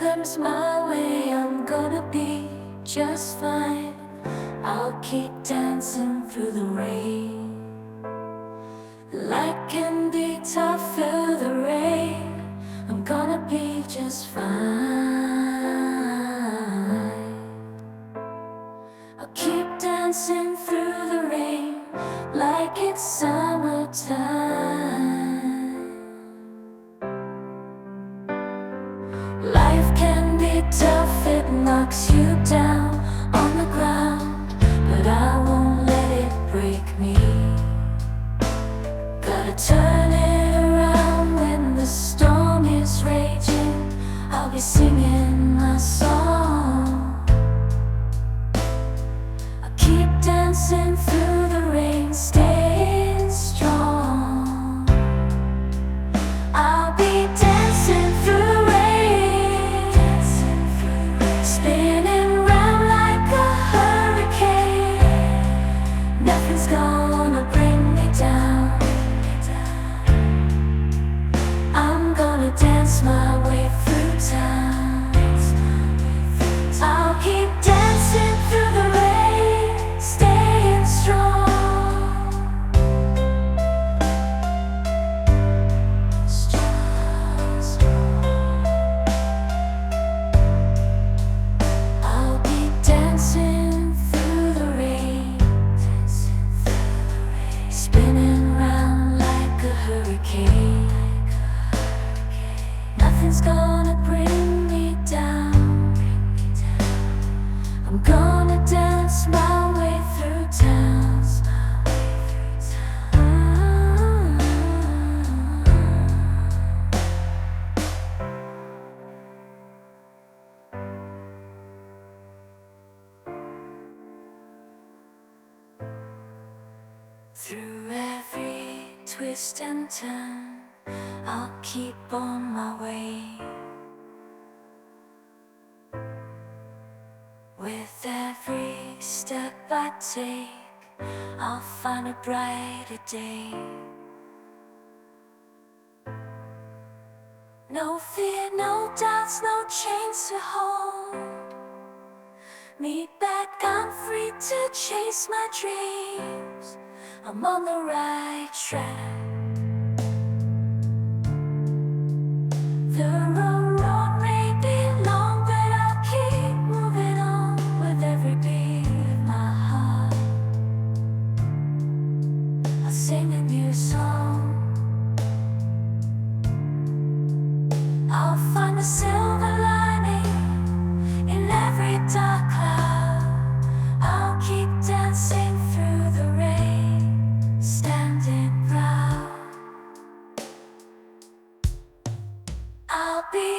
comes my way, I'm gonna be just fine. I'll keep dancing through the rain. Life can be tough through the rain. I'm gonna be just fine. I'll keep dancing through the rain like it's summertime. Life can be tough, it knocks you down on the ground, but I won't let it break me. Gotta turn it around when the storm is raging. I'll be singing my song. I'll keep dancing through the rain, staying strong. I'll be dancing through the rain, spinning round like a hurricane. Nothing's gonna bring me down. I'm gonna dance my way through town. I'll keep dancing through the rain, staying strong. I'll be dancing through the rain, spinning round like a hurricane. Nothing's gonna bring me down. I'm gonna dance my way through town. Through every twist and turn, I'll keep on my way. With every step I take, I'll find a brighter day. No fear, no doubts, no chains to hold me back. I'm free to chase my dreams. I'm on the right track. The road may be long, but I'll keep moving on with every beat of my heart. I'll sing a new song. I'll find the silver lining in every dark cloud. I'll keep dancing through the rain, standing proud. I'll be